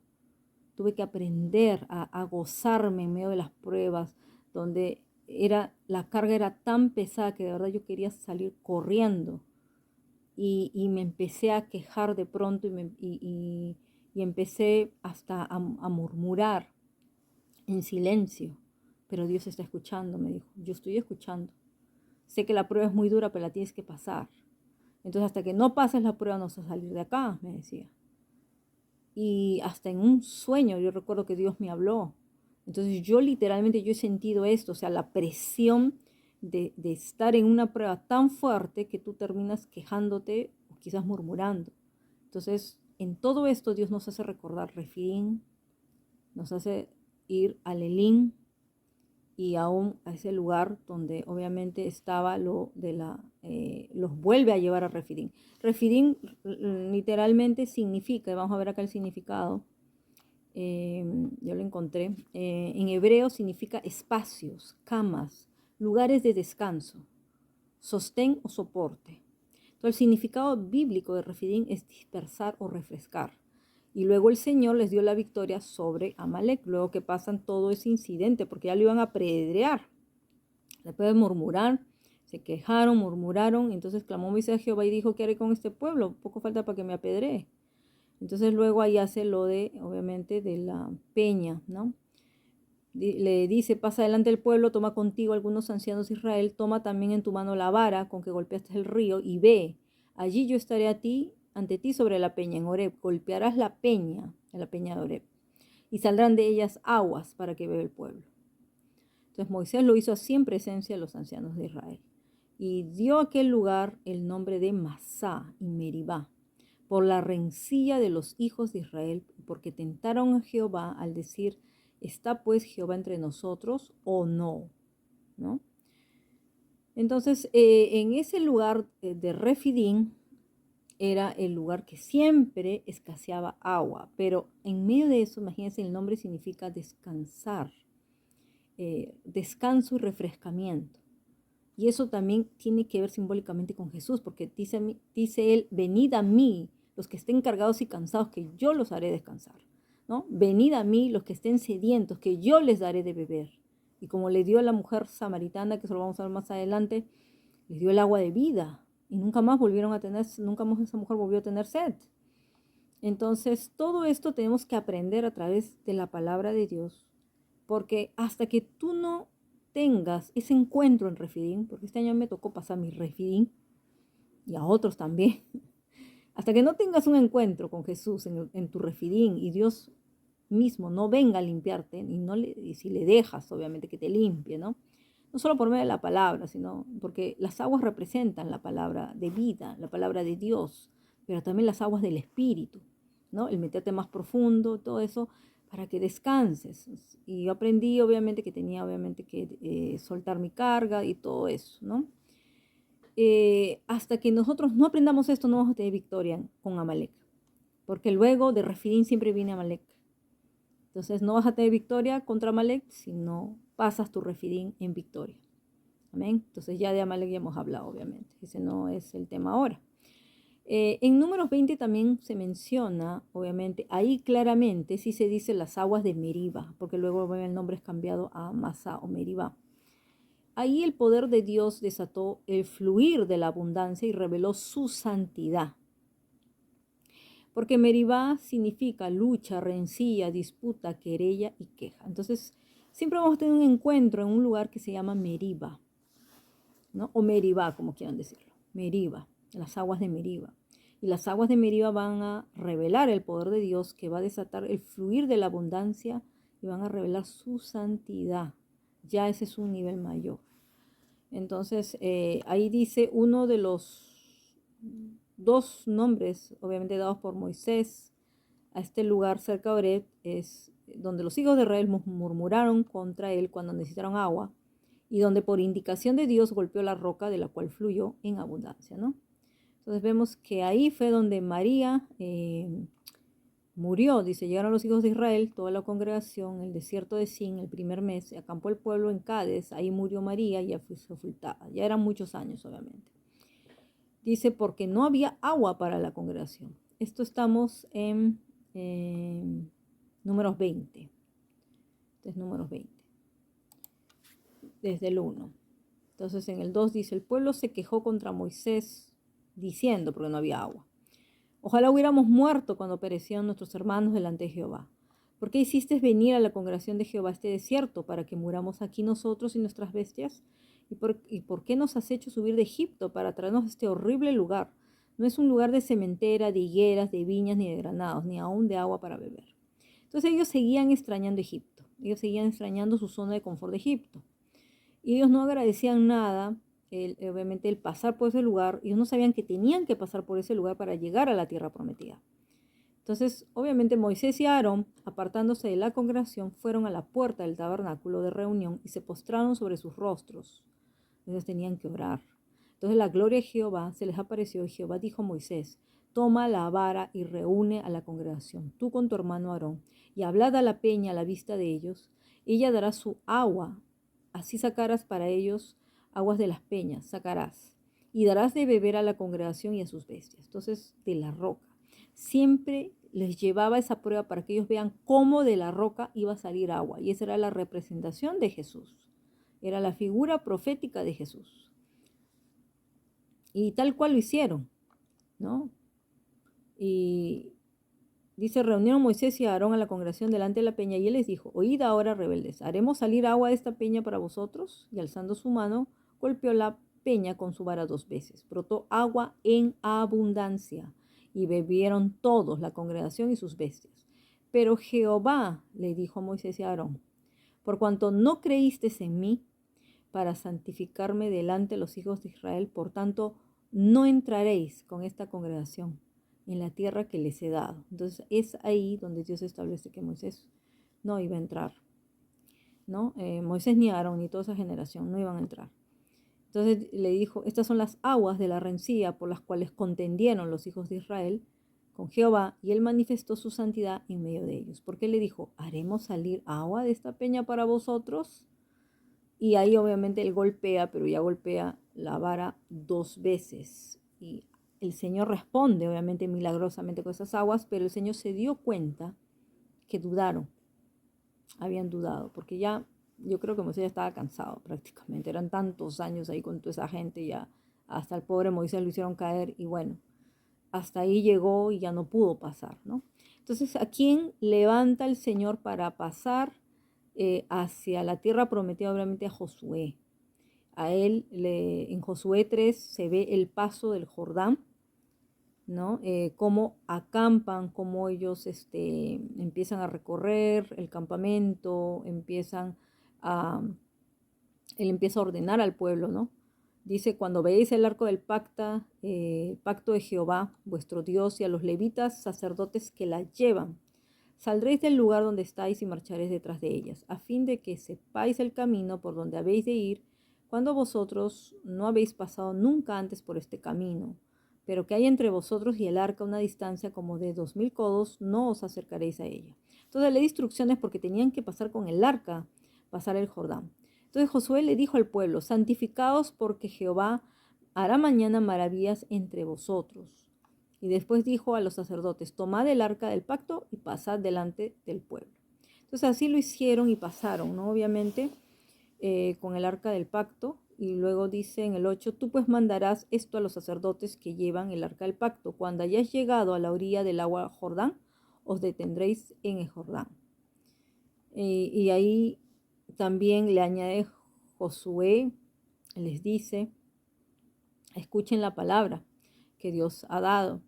Tuve que aprender a gozarme en medio de las pruebas, donde la carga era tan pesada que de verdad yo quería salir corriendo. Y me empecé a quejar de pronto y empecé hasta a murmurar en silencio. Pero Dios está escuchando, me dijo. Yo estoy escuchando. Sé que la prueba es muy dura, pero la tienes que pasar. Entonces, hasta que no pases la prueba, no vas a salir de acá, me decía. Y hasta en un sueño, yo recuerdo que Dios me habló. Entonces, yo literalmente, yo he sentido esto, o sea, la presión de estar en una prueba tan fuerte que tú terminas quejándote o quizás murmurando. Entonces, en todo esto, Dios nos hace recordar Refidín, nos hace ir al Elín, y aún a ese lugar donde obviamente estaba los vuelve a llevar a Refidín. Refidín literalmente significa, vamos a ver acá el significado, yo lo encontré, en hebreo significa espacios, camas, lugares de descanso, sostén o soporte. Entonces, el significado bíblico de Refidín es dispersar o refrescar. Y luego el Señor les dio la victoria sobre Amalek, luego que pasan todo ese incidente, porque ya lo iban a apedrear. Después de murmurar, se quejaron, murmuraron, entonces clamó Moisés a Jehová y dijo, ¿qué haré con este pueblo? Poco falta para que me apedree. Entonces luego ahí hace lo de, obviamente, de la peña, ¿no? Le dice, pasa delante del pueblo, toma contigo algunos ancianos de Israel, toma también en tu mano la vara con que golpeaste el río y ve, allí yo estaré ante ti sobre la peña en Horeb, golpearás la peña, en la peña de Horeb, y saldrán de ellas aguas para que beba el pueblo. Entonces Moisés lo hizo así en presencia de los ancianos de Israel, y dio a aquel lugar el nombre de Masá y Meribá, por la rencilla de los hijos de Israel, porque tentaron a Jehová al decir, ¿está pues Jehová entre nosotros o no? ¿No? Entonces, en ese lugar de Refidín era el lugar que siempre escaseaba agua, pero en medio de eso, imagínense, el nombre significa descansar, descanso y refrescamiento. Y eso también tiene que ver simbólicamente con Jesús, porque dice él, venid a mí los que estén cargados y cansados, que yo los haré descansar. ¿No? Venid a mí los que estén sedientos, que yo les daré de beber. Y como le dio a la mujer samaritana, que eso lo vamos a ver más adelante, les dio el agua de vida. Y nunca más nunca más esa mujer volvió a tener sed. Entonces, todo esto tenemos que aprender a través de la palabra de Dios, porque hasta que tú no tengas ese encuentro en Refidín, porque este año me tocó pasar mi Refidín, y a otros también, hasta que no tengas un encuentro con Jesús en tu Refidín y Dios mismo no venga a limpiarte, y si le dejas, obviamente, que te limpie, ¿no? No solo por medio de la palabra, sino porque las aguas representan la palabra de vida, la palabra de Dios, pero también las aguas del Espíritu, ¿no? El meterte más profundo, todo eso, para que descanses. Y yo aprendí, obviamente, que tenía, obviamente, que soltar mi carga y todo eso, ¿no? Hasta que nosotros no aprendamos esto, no vamos a tener victoria con Amalek, porque luego de Refidín siempre viene Amalek. Entonces no vas a tener victoria contra Amalek si no pasas tu Refidín en victoria. Amén. Entonces ya de Amalek ya hemos hablado, obviamente. Ese no es el tema ahora. En Números 20 también se menciona, obviamente, ahí claramente sí se dice las aguas de Meriba, porque luego el nombre es cambiado a Masá o Meribá. Ahí el poder de Dios desató el fluir de la abundancia y reveló su santidad. Porque Meribá significa lucha, rencilla, disputa, querella y queja. Entonces, siempre vamos a tener un encuentro en un lugar que se llama Meriba, ¿no? O Meribá, como quieran decirlo. Meriba, las aguas de Meriba. Y las aguas de Meriba van a revelar el poder de Dios, que va a desatar el fluir de la abundancia y van a revelar su santidad. Ya ese es un nivel mayor. Entonces, ahí dice uno de los dos nombres, obviamente dados por Moisés a este lugar cerca de Oreb, es donde los hijos de Israel murmuraron contra él cuando necesitaron agua, y donde por indicación de Dios golpeó la roca de la cual fluyó en abundancia, ¿no? Entonces vemos que ahí fue donde María murió. Dice, llegaron los hijos de Israel, toda la congregación, el desierto de Sin, el primer mes, acampó el pueblo en Cádiz, ahí murió María y ya fue sepultada. Ya eran muchos años, obviamente. Dice, porque no había agua para la congregación. Esto estamos en Números 20. Este es Números 20. desde el 1. Entonces en el 2 dice, el pueblo se quejó contra Moisés diciendo, porque no había agua. Ojalá hubiéramos muerto cuando perecieron nuestros hermanos delante de Jehová. ¿Por qué hiciste venir a la congregación de Jehová a este desierto para que muramos aquí nosotros y nuestras bestias? ¿Y por qué nos has hecho subir de Egipto para traernos a este horrible lugar? No es un lugar de cementera, de higueras, de viñas, ni de granados, ni aún de agua para beber. Entonces ellos seguían extrañando Egipto. Ellos seguían extrañando su zona de confort de Egipto. Y ellos no agradecían nada, obviamente, el pasar por ese lugar. Ellos no sabían que tenían que pasar por ese lugar para llegar a la tierra prometida. Entonces, obviamente, Moisés y Aarón, apartándose de la congregación, fueron a la puerta del tabernáculo de reunión y se postraron sobre sus rostros. Ellos tenían que orar. Entonces la gloria de Jehová se les apareció y Jehová dijo a Moisés, toma la vara y reúne a la congregación, tú con tu hermano Aarón, y hablad a la peña a la vista de ellos. Ella dará su agua, así sacarás para ellos aguas de las peñas, sacarás, y darás de beber a la congregación y a sus bestias. Entonces, de la roca. Siempre les llevaba esa prueba para que ellos vean cómo de la roca iba a salir agua. Y esa era la representación de Jesús. Era la figura profética de Jesús. Y tal cual lo hicieron, ¿no? Y dice, reunieron Moisés y Aarón a la congregación delante de la peña y él les dijo, oíd ahora, rebeldes, ¿haremos salir agua de esta peña para vosotros? Y alzando su mano, golpeó la peña con su vara 2 veces. Brotó agua en abundancia y bebieron todos, la congregación y sus bestias. Pero Jehová le dijo a Moisés y a Aarón, por cuanto no creísteis en mí para santificarme delante de los hijos de Israel, por tanto, no entraréis con esta congregación en la tierra que les he dado. Entonces es ahí donde Dios establece que Moisés no iba a entrar, ¿no? Moisés ni Aarón ni toda esa generación no iban a entrar. Entonces le dijo, estas son las aguas de la rencilla por las cuales contendieron los hijos de Israel con Jehová, y él manifestó su santidad en medio de ellos. Porque le dijo, ¿haremos salir agua de esta peña para vosotros? Y ahí obviamente él golpea, pero ya golpea la vara 2 veces. Y el Señor responde, obviamente, milagrosamente con esas aguas, pero el Señor se dio cuenta que dudaron, habían dudado, porque ya yo creo que Moisés ya estaba cansado prácticamente. Eran tantos años ahí con toda esa gente, ya hasta el pobre Moisés lo hicieron caer y bueno, hasta ahí llegó y ya no pudo pasar, ¿no? Entonces, ¿a quién levanta el Señor para pasar hacia la tierra prometida? Obviamente a Josué. A él, en Josué 3 se ve el paso del Jordán, ¿no? Cómo acampan, cómo ellos empiezan a recorrer el campamento, él empieza a ordenar al pueblo, ¿no? Dice, cuando veáis el arco del pacto de Jehová, vuestro Dios, y a los levitas sacerdotes que la llevan, saldréis del lugar donde estáis y marcharéis detrás de ellas, a fin de que sepáis el camino por donde habéis de ir, cuando vosotros no habéis pasado nunca antes por este camino, pero que hay entre vosotros y el arca una distancia como de 2000 codos, no os acercaréis a ella. Entonces le di instrucciones porque tenían que pasar con el arca, pasar el Jordán. Entonces Josué le dijo al pueblo, santificaos porque Jehová hará mañana maravillas entre vosotros. Y después dijo a los sacerdotes, tomad el arca del pacto y pasad delante del pueblo. Entonces así lo hicieron y pasaron, ¿no? Obviamente con el arca del pacto. Y luego dice en el 8, tú pues mandarás esto a los sacerdotes que llevan el arca del pacto. Cuando hayáis llegado a la orilla del agua Jordán, os detendréis en el Jordán. Y ahí también le añade Josué, les dice, escuchen la palabra que Dios ha dado.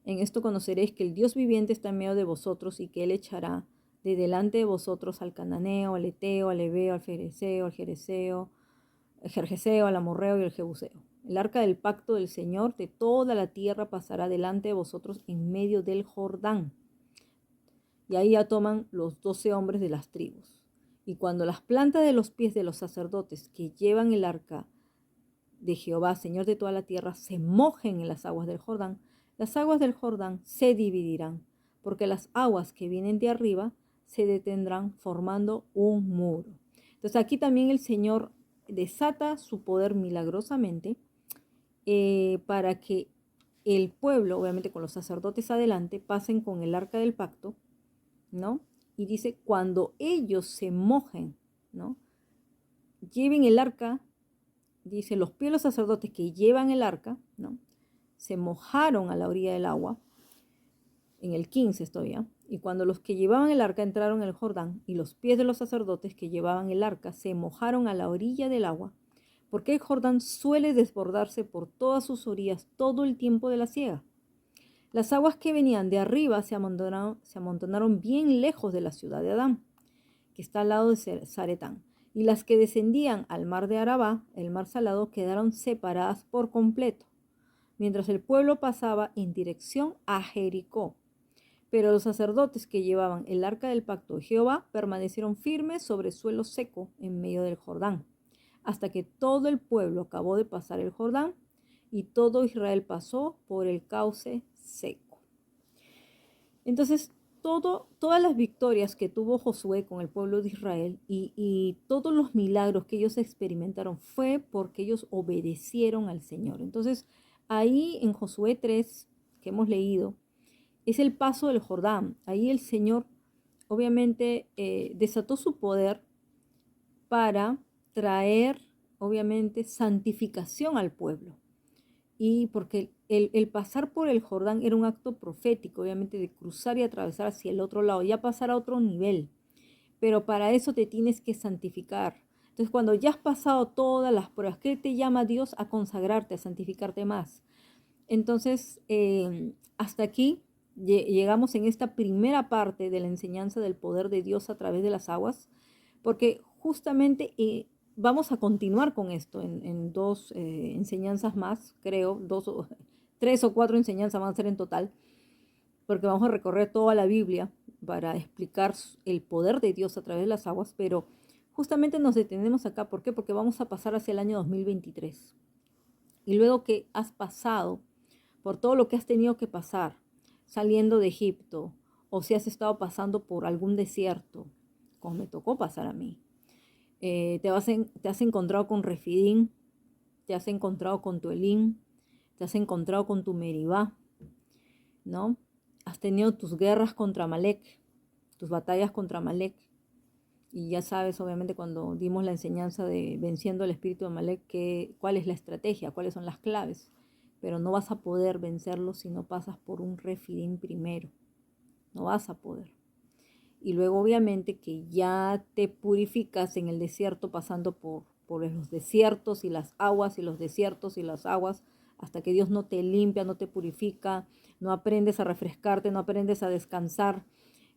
En esto conoceréis que el Dios viviente está en medio de vosotros y que Él echará de delante de vosotros al cananeo, al eteo, al heveo, al fereceo, al jerjeseo, al amorreo y al jebuseo. El arca del pacto del Señor de toda la tierra pasará delante de vosotros en medio del Jordán. Y ahí ya toman los 12 hombres de las tribus. Y cuando las plantas de los pies de los sacerdotes que llevan el arca de Jehová, Señor de toda la tierra, se mojen en las aguas del Jordán, las aguas del Jordán se dividirán, porque las aguas que vienen de arriba se detendrán formando un muro. Entonces aquí también el Señor desata su poder milagrosamente para que el pueblo, obviamente con los sacerdotes adelante, pasen con el arca del pacto, ¿no? Y dice, cuando ellos se mojen, ¿no? lleven el arca, dice, los pies de los sacerdotes que llevan el arca, ¿no? Se mojaron a la orilla del agua, en el 15 estoy ya, y cuando los que llevaban el arca entraron en el Jordán, y los pies de los sacerdotes que llevaban el arca se mojaron a la orilla del agua, porque el Jordán suele desbordarse por todas sus orillas todo el tiempo de la siega. Las aguas que venían de arriba se amontonaron bien lejos de la ciudad de Adán, que está al lado de Zaretán, y las que descendían al mar de Arabá, el mar salado, quedaron separadas por completo, mientras el pueblo pasaba en dirección a Jericó. Pero los sacerdotes que llevaban el arca del pacto de Jehová permanecieron firmes sobre suelo seco en medio del Jordán, hasta que todo el pueblo acabó de pasar el Jordán y todo Israel pasó por el cauce seco. Entonces, todas las victorias que tuvo Josué con el pueblo de Israel y todos los milagros que ellos experimentaron fue porque ellos obedecieron al Señor. Entonces, ahí en Josué 3, que hemos leído, es el paso del Jordán. Ahí el Señor obviamente desató su poder para traer obviamente santificación al pueblo. Y porque el pasar por el Jordán era un acto profético, obviamente, de cruzar y atravesar hacia el otro lado, ya pasar a otro nivel. Pero para eso te tienes que santificar. Entonces, cuando ya has pasado todas las pruebas, ¿qué te llama Dios? A consagrarte, a santificarte más. Entonces, hasta aquí llegamos en esta primera parte de la enseñanza del poder de Dios a través de las aguas, porque justamente vamos a continuar con esto en dos enseñanzas más, creo, tres o cuatro enseñanzas van a ser en total, porque vamos a recorrer toda la Biblia para explicar el poder de Dios a través de las aguas, pero justamente nos detenemos acá. ¿Por qué? Porque vamos a pasar hacia el año 2023. Y luego que has pasado por todo lo que has tenido que pasar, saliendo de Egipto, o si has estado pasando por algún desierto, como me tocó pasar a mí, te has encontrado con Refidín, te has encontrado con tu Elín, te has encontrado con tu Meribá, ¿no? Has tenido tus guerras contra Amalek, tus batallas contra Amalek. Y ya sabes, obviamente, cuando dimos la enseñanza de venciendo el espíritu de Amalek, cuál es la estrategia, cuáles son las claves. Pero no vas a poder vencerlo si no pasas por un Refidín primero. No vas a poder. Y luego, obviamente, que ya te purificas en el desierto, pasando por los desiertos y las aguas, y los desiertos y las aguas, hasta que Dios no te limpia, no te purifica, no aprendes a refrescarte, no aprendes a descansar.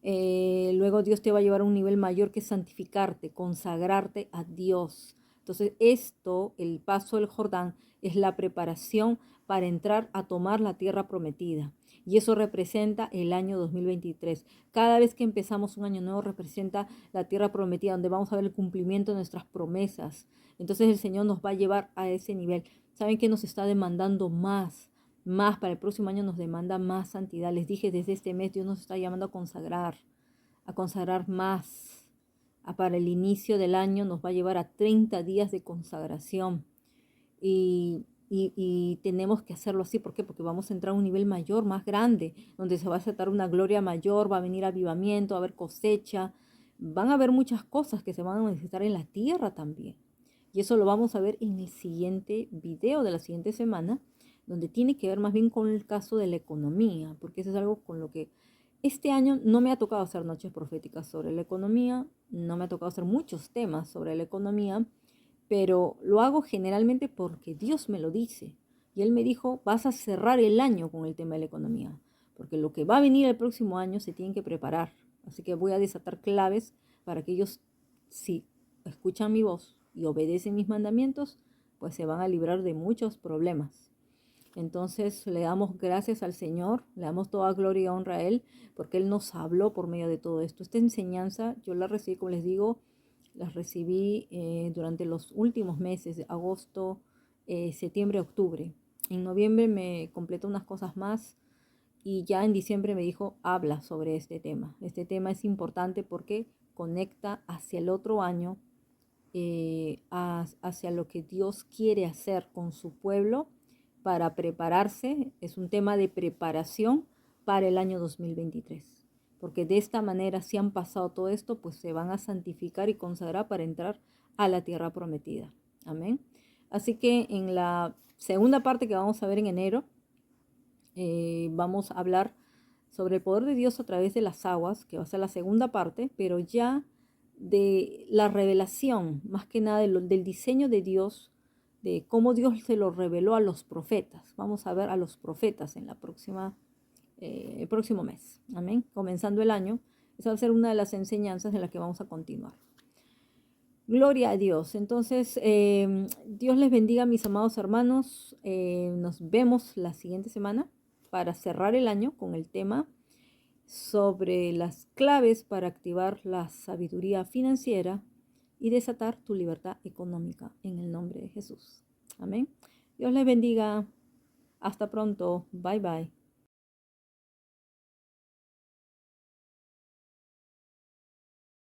Luego Dios te va a llevar a un nivel mayor, que es santificarte, consagrarte a Dios. Entonces esto, el paso del Jordán, es la preparación para entrar a tomar la tierra prometida. Y eso representa el año 2023. Cada vez que empezamos un año nuevo representa la tierra prometida, donde vamos a ver el cumplimiento de nuestras promesas. Entonces el Señor nos va a llevar a ese nivel. ¿Saben que nos está demandando más? Más para el próximo año nos demanda más santidad. Les dije, desde este mes Dios nos está llamando a consagrar más. Para el inicio del año nos va a llevar a 30 días de consagración. Y tenemos que hacerlo así. ¿Por qué? Porque vamos a entrar a un nivel mayor, más grande, donde se va a aceptar una gloria mayor, va a venir avivamiento, va a haber cosecha. Van a haber muchas cosas que se van a manifestar en la tierra también. Y eso lo vamos a ver en el siguiente video de la siguiente semana, donde tiene que ver más bien con el caso de la economía, porque eso es algo con lo que este año no me ha tocado hacer noches proféticas sobre la economía, no me ha tocado hacer muchos temas sobre la economía, pero lo hago generalmente porque Dios me lo dice. Y Él me dijo, vas a cerrar el año con el tema de la economía, porque lo que va a venir el próximo año se tienen que preparar. Así que voy a desatar claves para que ellos, si escuchan mi voz y obedecen mis mandamientos, pues se van a librar de muchos problemas. Entonces le damos gracias al Señor, le damos toda gloria y honra a Él, porque Él nos habló por medio de todo esto. Esta enseñanza yo la recibí, como les digo, las recibí durante los últimos meses, de agosto, septiembre, octubre. En noviembre me completó unas cosas más y ya en diciembre me dijo, habla sobre este tema. Este tema es importante porque conecta hacia el otro año, hacia lo que Dios quiere hacer con su pueblo para prepararse. Es un tema de preparación para el año 2023. Porque de esta manera, si han pasado todo esto, pues se van a santificar y consagrar para entrar a la tierra prometida. Amén. Así que en la segunda parte que vamos a ver en enero, vamos a hablar sobre el poder de Dios a través de las aguas, que va a ser la segunda parte, pero ya de la revelación, más que nada del diseño de Dios, de cómo Dios se lo reveló a los profetas. Vamos a ver a los profetas en el próximo mes. Amén. Comenzando el año. Esa va a ser una de las enseñanzas en las que vamos a continuar. Gloria a Dios. Entonces, Dios les bendiga, mis amados hermanos. Nos vemos la siguiente semana para cerrar el año con el tema sobre las claves para activar la sabiduría financiera y desatar tu libertad económica en el nombre de Jesús. Amén. Dios les bendiga. Hasta pronto. Bye bye.